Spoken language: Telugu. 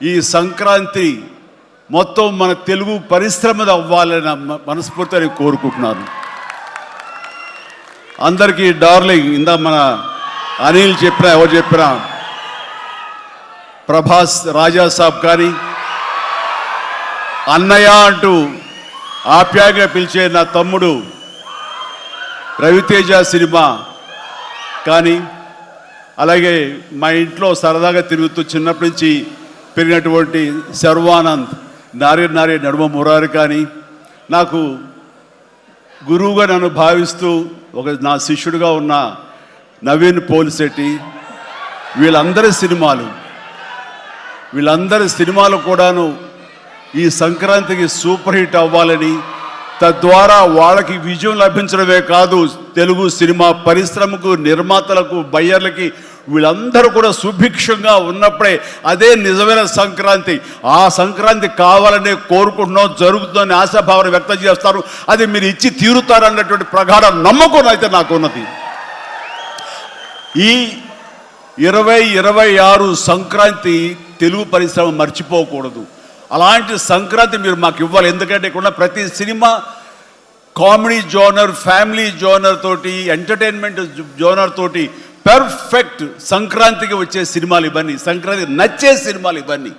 ఈ సంక్రాంతి మొత్తం మన తెలుగు పరిశ్రమది అవ్వాలని మనస్ఫూర్తిగా కోరుకుంటున్నాను. అందరికీ డార్లింగ్, ఇందా మన అనిల్ చెప్పినా ఎవరు చెప్పినా, ప్రభాస్ రాజా సాబ్ కానీ, అన్నయ్య అంటూ ఆప్యాయంగా పిలిచే నా తమ్ముడు రవితేజ సినిమా కానీ, అలాగే మా ఇంట్లో సరదాగా తిరుగుతూ చిన్నప్పటి నుంచి పెరిగినటువంటి శర్వానంద్, నారి నడుమ మురారి కానీ, నాకు గురువుగా నన్ను భావిస్తూ నా శిష్యుడిగా ఉన్న నవీన్ పోలిశెట్టి, వీళ్ళందరి సినిమాలు కూడాను ఈ సంక్రాంతికి సూపర్ హిట్ అవ్వాలని, తద్వారా వాళ్ళకి విజయం లభించడమే కాదు, తెలుగు సినిమా పరిశ్రమకు, నిర్మాతలకు, బయ్యర్లకి వీళ్ళందరూ కూడా సుభిక్షంగా ఉన్నప్పుడే అదే నిజమైన సంక్రాంతి. ఆ సంక్రాంతి కావాలనే కోరుకుంటున్నాం, జరుగుతుందని ఆశాభావాన్ని వ్యక్తం చేస్తారు. అది మీరు ఇచ్చి తీరుతారన్నటువంటి ప్రగాఢ నమ్మకం అయితే నాకు ఉన్నది. ఈ 2026 సంక్రాంతి తెలుగు పరిశ్రమ మర్చిపోకూడదు. అలాంటి సంక్రాంతి మీరు మాకు ఇవ్వాలి. ఎందుకంటే ఇక్కడ ప్రతి cinema comedy genre, family genre తోటి, ఎంటర్టైన్మెంట్ జోనర్ తోటి పర్ఫెక్ట్ సంక్రాంతికి వచ్చే సినిమాలు ఇవన్నీ, సంక్రాంతికి నచ్చే సినిమాలు ఇవన్నీ.